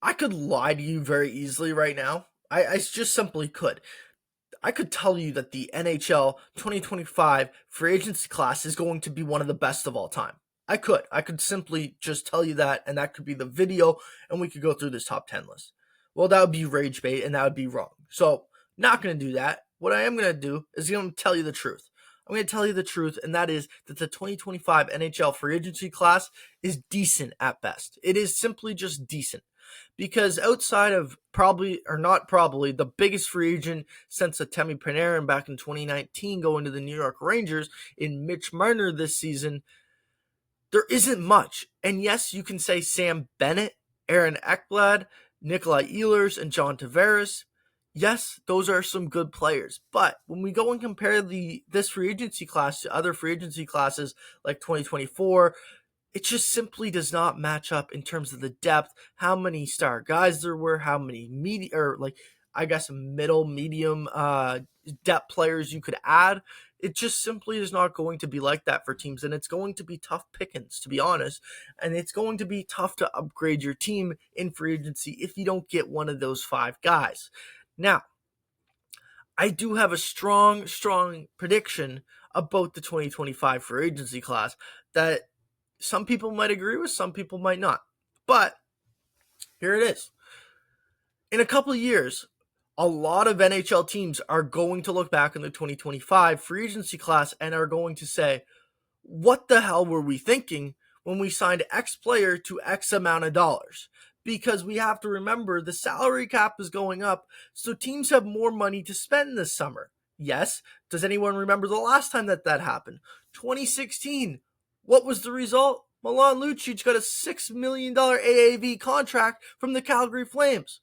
I could lie to you very easily right now. I just simply could. I could tell you that the NHL 2025 free agency class is going to be one of the best of all time. I could. I could simply just tell you that, and that could be the video, and we could go through this top 10 list. Well, that would be rage bait, and that would be wrong. So, not going to do that. What I am going to do is going to tell you the truth. I'm going to tell you the truth, and that is that the 2025 NHL free agency class is decent at best. It is simply just decent because outside of probably or not probably the biggest free agent since Temi Panarin back in 2019 going to the New York Rangers in Mitch Marner this season, there isn't much. And yes, you can say Sam Bennett, Aaron Ekblad, Nikolai Ehlers, and John Tavares. Yes, those are some good players. But when we go and compare this free agency class to other free agency classes like 2024, it just simply does not match up in terms of the depth, how many star guys there were, how many middle medium depth players you could add. It just simply is not going to be like that for teams, and it's going to be tough pickings, to be honest, and it's going to be tough to upgrade your team in free agency if you don't get one of those five guys. Now, I do have a strong prediction about the 2025 free agency class that some people might agree with, some people might not. But here it is. In a couple of years, a lot of NHL teams are going to look back on the 2025 free agency class and are going to say, what the hell were we thinking when we signed X player to X amount of dollars? Because we have to remember the salary cap is going up, so teams have more money to spend this summer. Yes, does anyone remember the last time that happened? 2016. What was the result? Milan Lucic got a $6 million AAV contract from the Calgary Flames.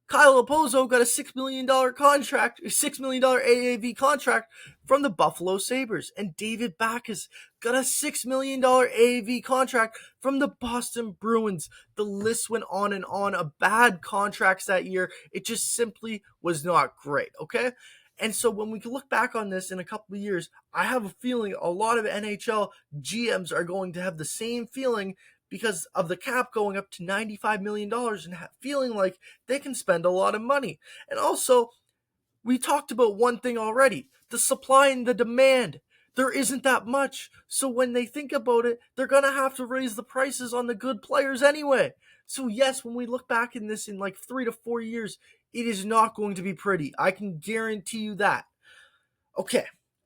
Kyle Opozo got a $6 million AAV contract from the Buffalo Sabres. And David Backes got a $6 million AAV contract from the Boston Bruins. The list went on and on of bad contracts that year. It just simply was not great, okay? And so when we look back on this in a couple of years, I have a feeling a lot of NHL GMs are going to have the same feeling because of the cap going up to $95 million and feeling like they can spend a lot of money. And also, we talked about one thing already, the supply and the demand. There isn't that much. So when they think about it, they're going to have to raise the prices on the good players anyway. So yes, when we look back in this in like 3 to 4 years, it is not going to be pretty. I can guarantee you that. Okay,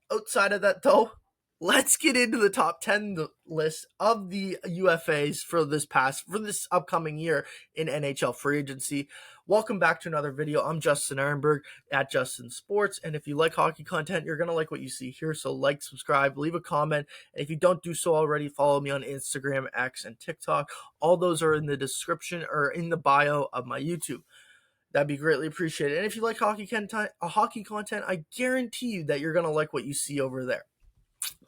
outside of that though, let's get into the top 10 list of the UFAs for this upcoming year in NHL free agency. Welcome back to another video. I'm Justin Ehrenberg at Justin Sports, and if you like hockey content, you're going to like what you see here, so like, subscribe, leave a comment, and if you don't do so already, follow me on Instagram, X, and TikTok. All those are in the description or in the bio of my YouTube. That'd be greatly appreciated. And if you like hockey content, I guarantee you that you're going to like what you see over there.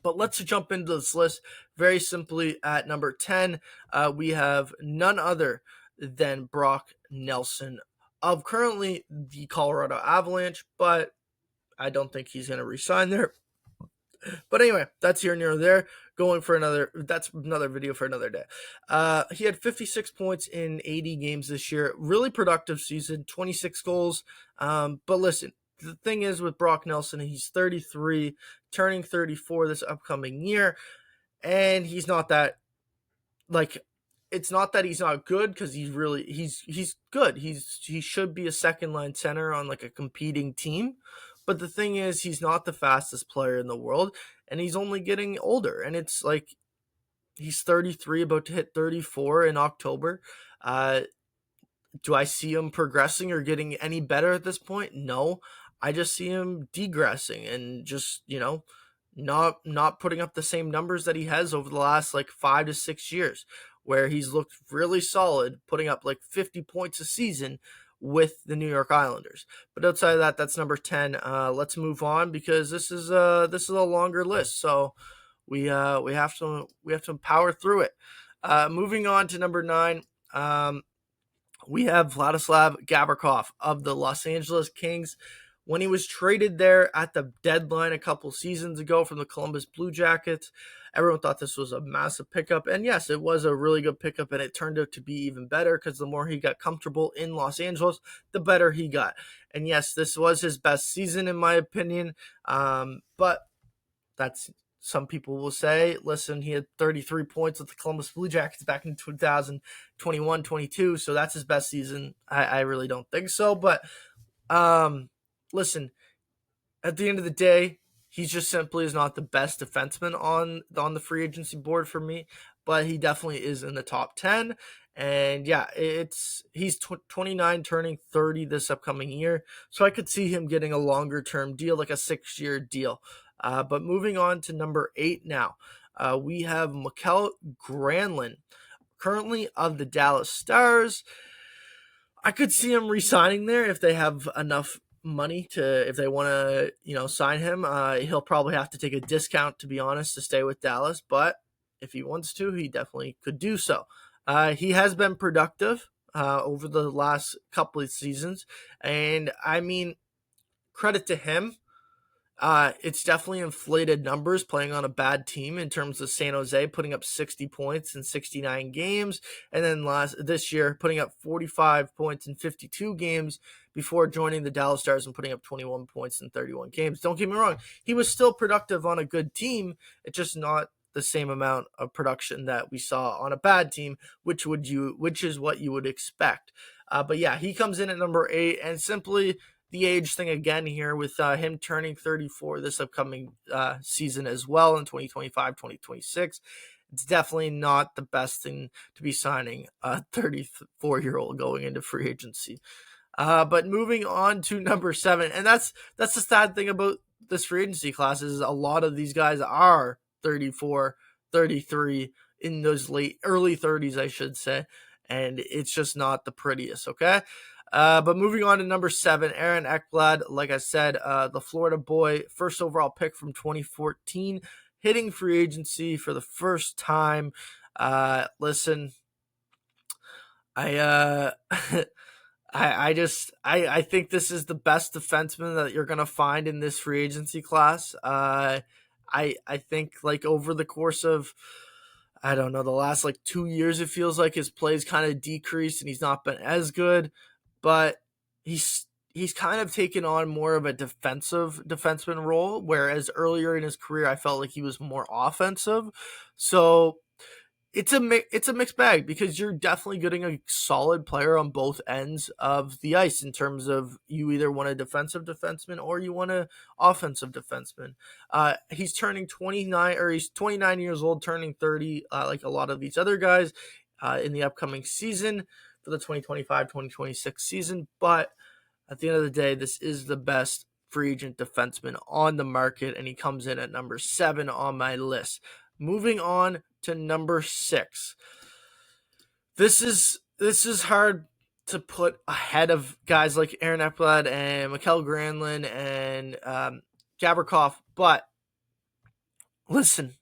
But let's jump into this list very simply. At number 10, we have none other than Brock Nelson of currently the Colorado Avalanche, but I don't think he's going to resign there. But anyway, that's here near there. That's another video for another day. He had 56 points in 80 games this year. Really productive season, 26 goals. But listen, the thing is with Brock Nelson, he's 33, turning 34 this upcoming year. And he's not that, it's not that he's not good, because he's good. He should be a second line center on like a competing team. But the thing is, he's not the fastest player in the world, and he's only getting older. And it's like he's 33, about to hit 34 in October. Do I see him progressing or getting any better at this point? No. I just see him degressing and just, not putting up the same numbers that he has over the last 5 to 6 years, where he's looked really solid, putting up 50 points a season with the New York Islanders. But outside of that, that's number 10. Let's move on, because this is a longer list, so we have to power through it. Moving on to number 9, we have Vladislav Gavrikov of the Los Angeles Kings. when he was traded there at the deadline a couple seasons ago from the Columbus Blue Jackets, everyone thought this was a massive pickup. And yes, it was a really good pickup, and it turned out to be even better because the more he got comfortable in Los Angeles, the better he got. And yes, this was his best season, in my opinion. But that's some people will say, listen, he had 33 points with the Columbus Blue Jackets back in 2021-22, so that's his best season. I really don't think so. But listen, at the end of the day, he just simply is not the best defenseman on the free agency board for me, but he definitely is in the top 10. And yeah, he's 29, turning 30 this upcoming year, so I could see him getting a longer term deal, like a 6-year deal. But moving on to number 8 now, we have Mikael Granlund, currently of the Dallas Stars. I could see him re-signing there if they have enough money if they want to, sign him. He'll probably have to take a discount, to be honest, to stay with Dallas. But if he wants to, he definitely could do so. He has been productive over the last couple of seasons, and I mean, credit to him. It's definitely inflated numbers playing on a bad team in terms of San Jose putting up 60 points in 69 games, and then this year putting up 45 points in 52 games before joining the Dallas Stars and putting up 21 points in 31 games. Don't get me wrong, he was still productive on a good team. It's just not the same amount of production that we saw on a bad team, which is what you would expect. But yeah, he comes in at number 8, and simply the age thing again here with him turning 34 this upcoming season as well in 2025-2026. It's definitely not the best thing to be signing a 34-year-old going into free agency. But moving on to number 7, and that's the sad thing about this free agency class is a lot of these guys are 34, 33, in those early 30s, I should say, and it's just not the prettiest, okay? But moving on to number 7, Aaron Ekblad, like I said, the Florida boy, first overall pick from 2014, hitting free agency for the first time. Listen, I I think this is the best defenseman that you're gonna find in this free agency class. I think like over the course of, I don't know, the last like 2 years, it feels like his play's kind of decreased and he's not been as good. But he's kind of taken on more of a defenseman role, whereas earlier in his career I felt like he was more offensive. So it's a mixed bag because you're definitely getting a solid player on both ends of the ice in terms of you either want a defensive defenseman or you want an offensive defenseman. He's turning 29, or he's 29 years old, turning 30, like a lot of these other guys in the upcoming season for the 2025-2026 season. But at the end of the day, this is the best free agent defenseman on the market, and he comes in at number 7 on my list. Moving on to number 6. This is hard to put ahead of guys like Aaron Ekblad and Mikael Granlund and Gavrikov, but listen,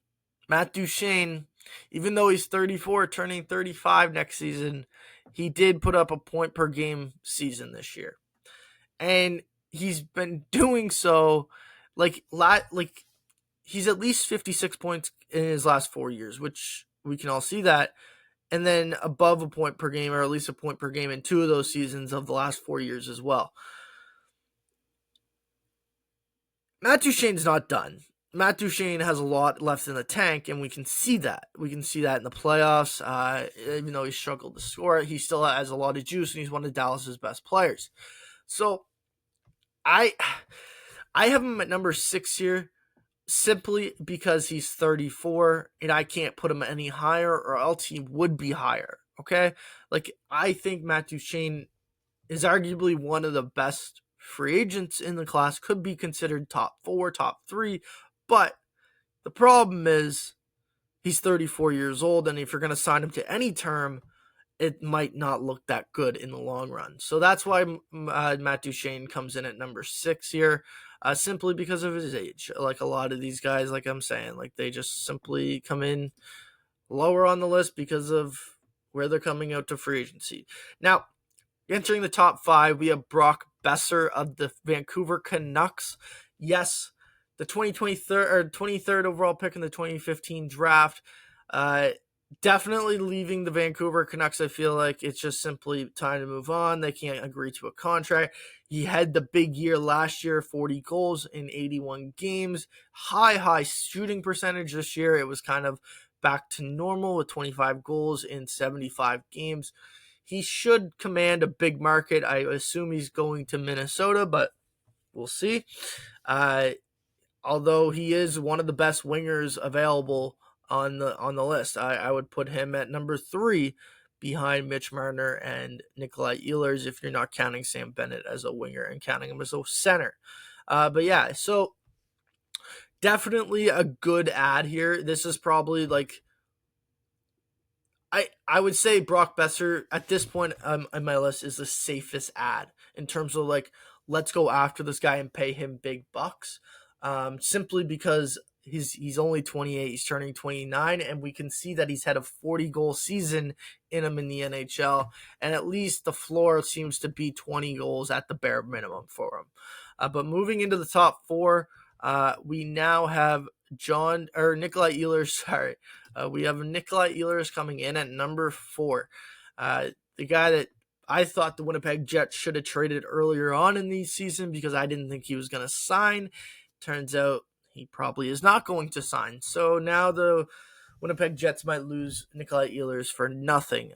Matt Duchene, even though he's 34, turning 35 next season, he did put up a point per game season this year. And he's been doing so like he's at least 56 points in his last 4 years, which we can all see that. And then above a point per game, or at least a point per game in 2 of those seasons of the last 4 years as well. Matt Duchene's not done. Matt Duchene has a lot left in the tank, and we can see that. We can see that in the playoffs. Even though he struggled to score, he still has a lot of juice, and he's one of Dallas's best players. So I have him at number 6 here simply because he's 34, and I can't put him any higher, or else he would be higher, okay? Like, I think Matt Duchene is arguably one of the best free agents in the class, could be considered top 4, top 3, but the problem is he's 34 years old, and if you're going to sign him to any term, it might not look that good in the long run. So that's why Matt Duchene comes in at number 6 here, simply because of his age. Like a lot of these guys, like I'm saying, like they just simply come in lower on the list because of where they're coming out to free agency. Now, entering the top 5, we have Brock Besser of the Vancouver Canucks. Yes, the 23rd overall pick in the 2015 draft. Definitely leaving the Vancouver Canucks. I feel like it's just simply time to move on. They can't agree to a contract. He had the big year last year, 40 goals in 81 games. High shooting percentage this year. It was kind of back to normal with 25 goals in 75 games. He should command a big market. I assume he's going to Minnesota, but we'll see. Although he is one of the best wingers available on the list, I would put him at number 3 behind Mitch Marner and Nikolai Ehlers if you're not counting Sam Bennett as a winger and counting him as a center. But yeah, so definitely a good ad here. This is probably like I would say Brock Besser at this point on my list is the safest ad in terms of like, let's go after this guy and pay him big bucks. Simply because he's only 28, he's turning 29, and we can see that he's had a 40-goal season in him in the NHL, and at least the floor seems to be 20 goals at the bare minimum for him. But moving into the top 4, we now have Nikolai Ehlers. We have Nikolai Ehlers coming in at number 4. The guy that I thought the Winnipeg Jets should have traded earlier on in the season because I didn't think he was going to sign. Turns out he probably is not going to sign. So now the Winnipeg Jets might lose Nikolai Ehlers for nothing.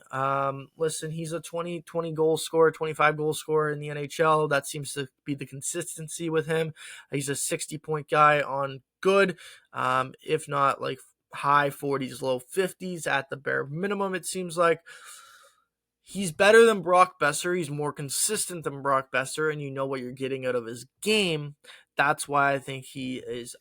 Listen, he's a 20 goal scorer, 25 goal scorer in the NHL. That seems to be the consistency with him. He's a 60-point guy on good, if not like high 40s, low 50s at the bare minimum, it seems like. He's better than Brock Besser. He's more consistent than Brock Besser, and you know what you're getting out of his game. That's why I think he is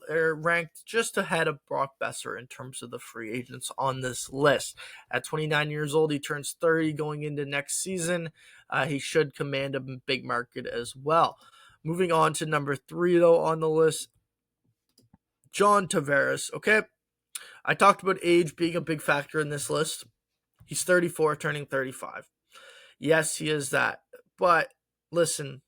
ranked just ahead of Brock Besser in terms of the free agents on this list. At 29 years old, he turns 30 going into next season. He should command a big market as well. Moving on to number 3, though, on the list, John Tavares. Okay, I talked about age being a big factor in this list. He's 34, turning 35. Yes, he is that. But listen,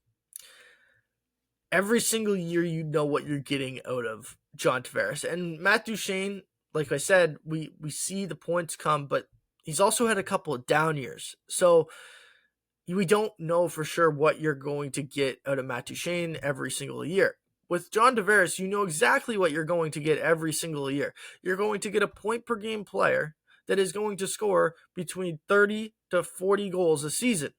every single year you know what you're getting out of John Tavares. And Matt Duchene, like I said, we see the points come, but he's also had a couple of down years. So we don't know for sure what you're going to get out of Matt Duchene every single year. With John Tavares, you know exactly what you're going to get every single year. You're going to get a point-per-game player that is going to score between 30 to 40 goals a season.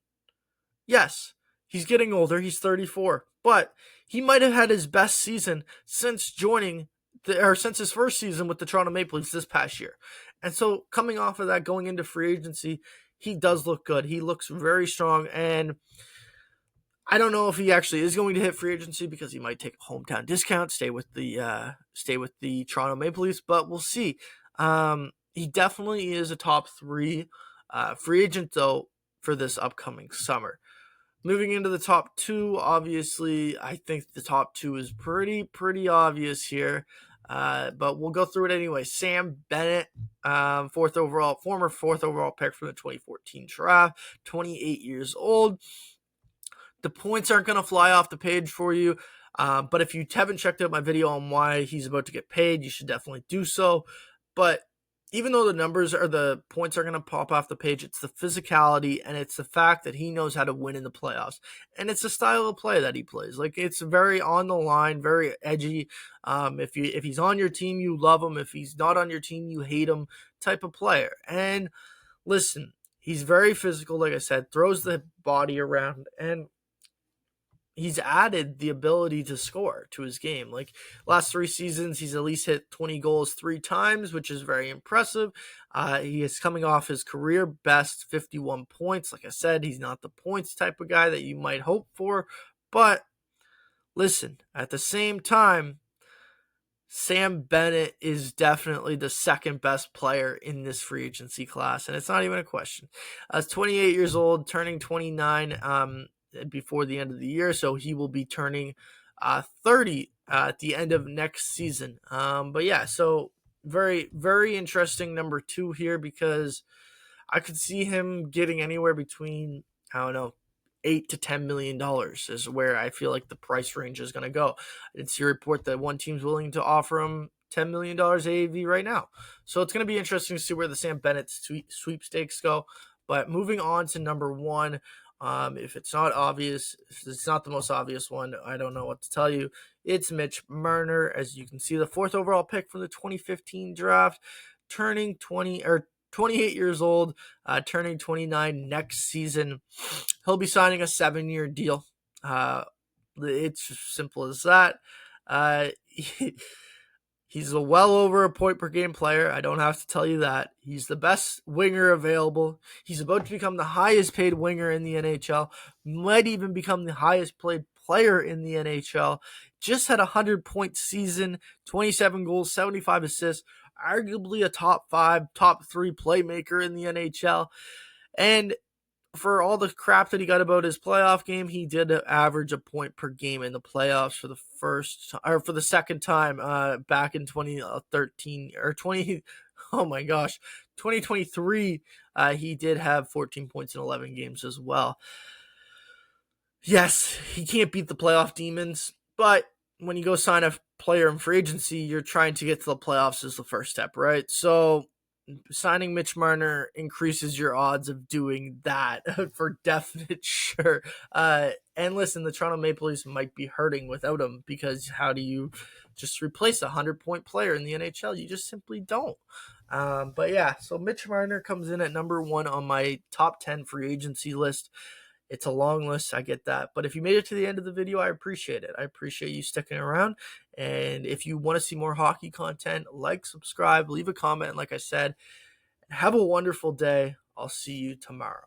Yes, he's getting older. He's 34. But he might have had his best season since since his first season with the Toronto Maple Leafs this past year. And so coming off of that, going into free agency, he does look good. He looks very strong, and I don't know if he actually is going to hit free agency because he might take a hometown discount, stay with the Toronto Maple Leafs, but we'll see. He definitely is a top 3 free agent, though, for this upcoming summer. Moving into the top 2, obviously, I think the top 2 is pretty obvious here, but we'll go through it anyway. Sam Bennett, former 4th overall pick from the 2014 draft, 28 years old. The points aren't going to fly off the page for you, but if you haven't checked out my video on why he's about to get paid, you should definitely do so. But even though the points are going to pop off the page, it's the physicality and it's the fact that he knows how to win in the playoffs. And it's the style of play that he plays. Like, it's very on the line, very edgy. If he's on your team, you love him. If he's not on your team, you hate him type of player. And listen, he's very physical, like I said, throws the body around, and he's added the ability to score to his game. Like, last 3 seasons, he's at least hit 20 goals 3 times, which is very impressive. He is coming off his career best 51 points. Like I said, he's not the points type of guy that you might hope for. But listen, at the same time, Sam Bennett is definitely the second best player in this free agency class, and it's not even a question. He's 28 years old, turning 29 before the end of the year, so he will be turning 30 at the end of next season. But yeah, so very, very interesting number 2 here, because I could see him getting anywhere between, I don't know, $8 to $10 million is where I feel like the price range is going to go. I did see a report that one team's willing to offer him $10 million AAV right now. So it's going to be interesting to see where the Sam Bennett sweepstakes go. But moving on to number one, if it's not obvious, if it's not the most obvious one, I don't know what to tell you. It's Mitch Marner, as you can see, the 4th overall pick from the 2015 draft, turning 28 years old, turning 29 next season. He'll be signing a 7-year deal. It's simple as that. He's a well over a point per game player. I don't have to tell you that. He's the best winger available. He's about to become the highest paid winger in the NHL. Might even become the highest paid player in the NHL. Just had a 100-point season, 27 goals, 75 assists, arguably a top 5, top 3 playmaker in the NHL. And for all the crap that he got about his playoff game, he did average a point per game in the playoffs for the second time back in 2013 or 20. Oh my gosh, 2023. He did have 14 points in 11 games as well. Yes, he can't beat the playoff demons, but when you go sign a player in free agency, you're trying to get to the playoffs as the first step, right? So signing Mitch Marner increases your odds of doing that for definite sure. And listen, the Toronto Maple Leafs might be hurting without him, because how do you just replace a 100-point player in the NHL? You just simply don't. But yeah, so Mitch Marner comes in at number 1 on my top 10 free agency list. It's a long list, I get that. But if you made it to the end of the video, I appreciate it. I appreciate you sticking around. And if you want to see more hockey content, like, subscribe, leave a comment. And like I said, have a wonderful day. I'll see you tomorrow.